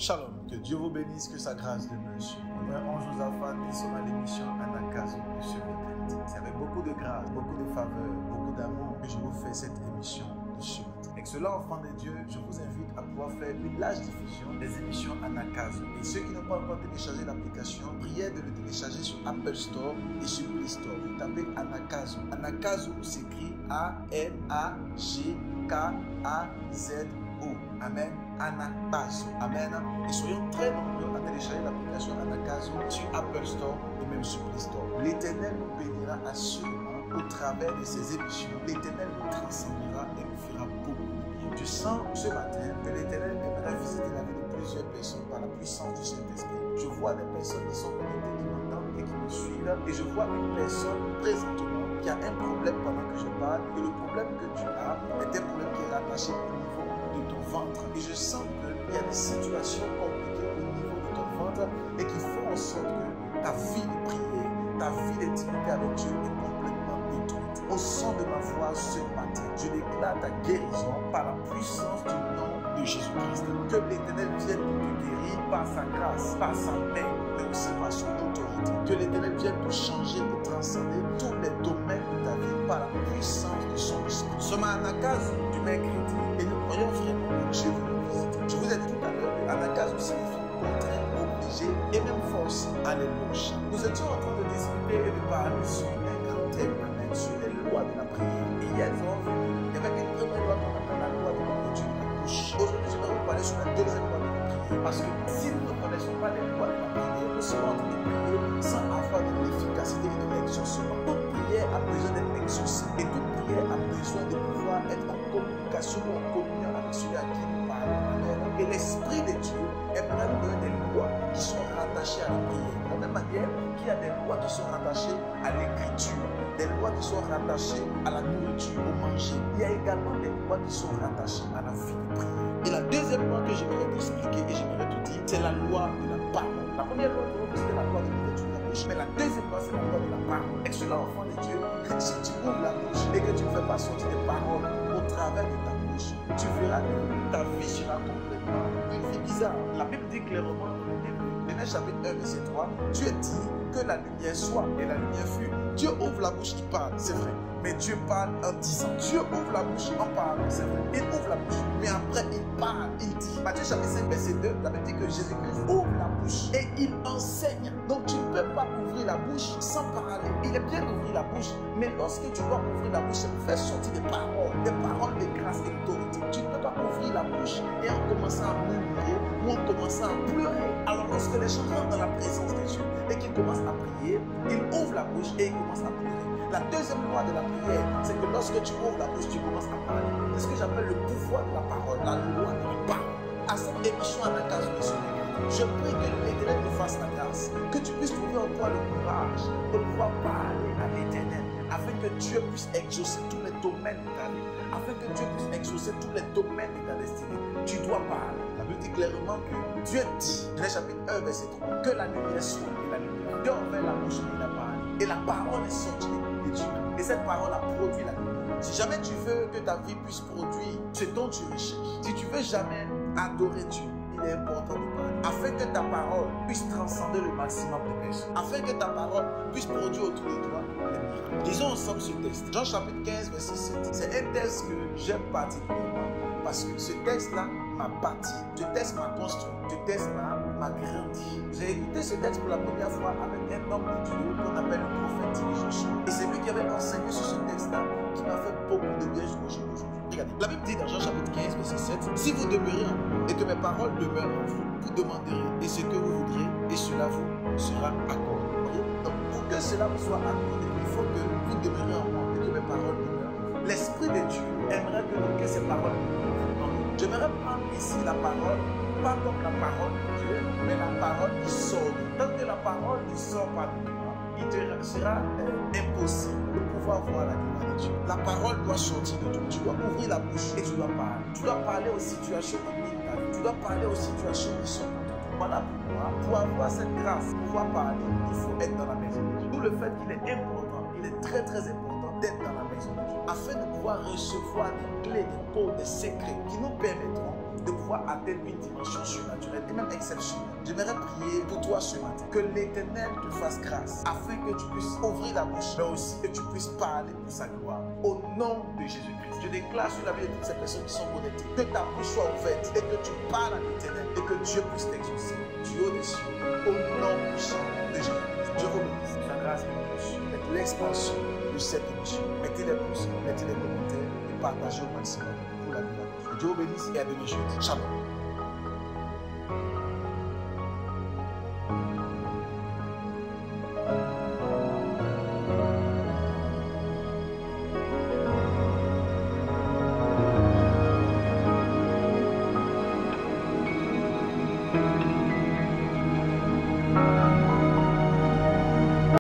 Shalom, que Dieu vous bénisse, que sa grâce demeure sur vous. Frère Josaphat, nous sommes à l'émission Anakazo de Subéternité. C'est avec beaucoup de grâce, beaucoup de faveur, beaucoup d'amour que je vous fais cette émission de Subéternité. Avec cela, enfants de Dieu, je vous invite à pouvoir faire une large diffusion des émissions Anakazo. Et ceux qui n'ont pas encore téléchargé l'application, priez de le télécharger sur Apple Store et sur Play Store. Vous tapez Anakazo. Anakazo s'écrit A-N-A-G-K-A-Z-O. Amen. Anakazo. Amen. Et soyons très nombreux à télécharger l'application Anakazo sur Apple Store et même sur Play Store. L'Éternel nous bénira assurément au travers de ces émissions. L'Éternel nous transcendra et nous fera beaucoup de bien. Je sens ce matin que l'Éternel aimerait visiter la vie de plusieurs personnes par la puissance du Saint-Esprit. Je vois des personnes qui sont connectées, qui m'entendent et qui me suivent. Et je vois une personne présentement qui a un problème pendant que je parle. Et le problème que tu as est un problème qui est rattaché au niveau de ton ventre. Et je sens qu'il y a des situations compliquées au niveau de ton ventre et qui font en sorte que ta vie de prière, ta vie d'intimité avec Dieu est complètement détruite. Au son de ma voix ce matin, je déclare ta guérison par la puissance du nom de Jésus-Christ. Que l'Éternel vienne pour te guérir par sa grâce, par sa main, mais aussi par son autorité. Que l'Éternel vienne pour changer et transcender tous les domaines de ta vie par la puissance de son esprit. Ce Anakazo du mercredi, et nous croyons vraiment que Dieu veut nous visiter. Je vous ai dit tout à l'heure que Anakazo signifie contraint, obligé et même force. Alléluia. Nous étions en train de discuter et de parler sur un grand thème, sur les lois de la prière. Et hier, nous avons vu, il y avait une première loi qu'on appelle la loi de l'ouverture de la bouche. Aujourd'hui, je vais vous parler sur la deuxième loi de la prière. Parce que si nous ne connaissons pas les lois de la prière, nous serons en train de prier sans avoir de l'efficacité et de l'exaucement. Toute prière a besoin d'être exaucée. Et toute prière a besoin de pouvoir être en communication ou en communion avec celui à qui nous parlons. Et l'Esprit de Dieu aimerait nous donner des lois qui sont rattachées à la prière. De la même manière qu'il y a des lois qui sont rattachées à l'écriture, des lois qui sont rattachées à la nourriture, au manger. Il y a également des lois qui sont rattachées à la vie de prière. Et la deuxième loi que j'aimerais t'expliquer et j'aimerais te dire, c'est la loi de la parole. La première loi, c'était la loi de l'ouverture de la bouche. Mais la deuxième loi, c'est la loi de la parole. Et cela, enfant de Dieu, si tu ouvres la bouche et que tu ne fais pas sortir des paroles au travers de ta bouche, tu verras que ta vie sera complètement une vie bizarre. La Bible dit clairement dans le début, Genèse chapitre 1, verset 3, Dieu dit que la lumière soit et la lumière fut. Dieu ouvre la bouche, il parle, c'est vrai. Mais Dieu parle en disant. Dieu ouvre la bouche en parlant, c'est vrai. Il ouvre la bouche, mais après il parle, il dit. Matthieu chapitre 5, verset 2, la Bible dit que Jésus-Christ ouvre la bouche et il enseigne. Donc tu ne peux pas ouvrir la bouche sans parler. Il est bien d'ouvrir la bouche, mais lorsque tu vas ouvrir la bouche, c'est pour faire sortir des paroles de grâce et d'autorité. Tu ne peux pas ouvrir la bouche et en commençant à murmurer ou en commençant à pleurer. Alors lorsque les gens rentrent dans la présence de Dieu et qu'ils commencent à prier, ils ouvrent la bouche et ils commencent à pleurer. La deuxième loi de la prière, c'est que lorsque tu ouvres la bouche, tu commences à parler. C'est ce que j'appelle le pouvoir de la parole, la loi de la parole. À cette émission Anakazo de ce mercredi, je prie que l'Éternel te fasse la grâce, que tu puisses trouver en toi le courage de pouvoir parler à l'Éternel, afin que Dieu puisse exaucer tous les domaines de ta vie, afin que Dieu puisse exaucer tous les domaines de ta destinée. Tu dois parler. La Bible dit clairement que Dieu dit, dans le chapitre 1, verset 3, que la lumière soit et la lumière. Dieu a ouvert la bouche et il a parlé. Et la parole est sortie de Dieu. Et cette parole a produit la lumière. Si jamais tu veux que ta vie puisse produire ce dont tu recherches, si tu veux jamais adorer Dieu, il est important de parler. Afin que ta parole puisse transcender le maximum de personnes. Afin que ta parole puisse produire autour de toi les miracles. Disons ensemble ce texte. Jean chapitre 15, verset 7. C'est un texte que j'aime particulièrement parce que ce texte-là m'a bâti. Ce texte m'a construit. Ce texte m'a grandi. J'ai écouté ce texte pour la première fois avec un homme de Dieu qu'on appelle le prophète Joshua. Et c'est lui qui avait enseigné sur ce texte-là qui m'a fait beaucoup de bien jusqu'au jour d'aujourd'hui. Regardez, la Bible dit dans Jean chapitre 15, verset 7, si vous demeurez en moi et que mes paroles demeurent en vous, vous demanderez et ce que vous voudrez et cela vous sera accordé. Donc pour que cela vous soit accordé, il faut que vous demeurez en moi et que mes paroles demeurent en vous. L'Esprit de Dieu aimerait que ces paroles demeurent en nous. J'aimerais prendre ici la parole, pas comme la parole de Dieu, mais la parole qui sort. Tant que la parole ne sort pas de toi, il te sera impossible de pouvoir voir la gloire de Dieu. La parole doit sortir de toi. Tu dois ouvrir la bouche et tu dois parler. Tu dois parler aux situations qui de ta vie. Tu dois parler aux situations qui sont contre toi. Voilà pourquoi, pour avoir cette grâce, pour pouvoir parler, il faut être dans la maison de Dieu. D'où le fait qu'il est important, il est très très important d'être dans la maison de Dieu, afin de pouvoir recevoir des clés, des codes, des secrets qui nous permettront de pouvoir atteindre une dimension surnaturelle et même exceptionnelle. J'aimerais prier pour toi ce matin, que l'Éternel te fasse grâce, afin que tu puisses ouvrir la bouche, mais aussi que tu puisses parler pour sa gloire. Au nom de Jésus-Christ, je déclare sur la vie de toutes ces personnes qui sont connectées, que ta bouche soit ouverte et que tu parles à l'Éternel et que Dieu puisse t'exaucer du haut des cieux. Au nom puissant de Jésus-Christ, je vous bénisse. Sa grâce et plus, avec l'expansion de cette émission. Mettez les pouces, mettez les commentaires et partagez au maximum pour la vie. Que Dieu vous bénisse et à demain jeudi. Shalom.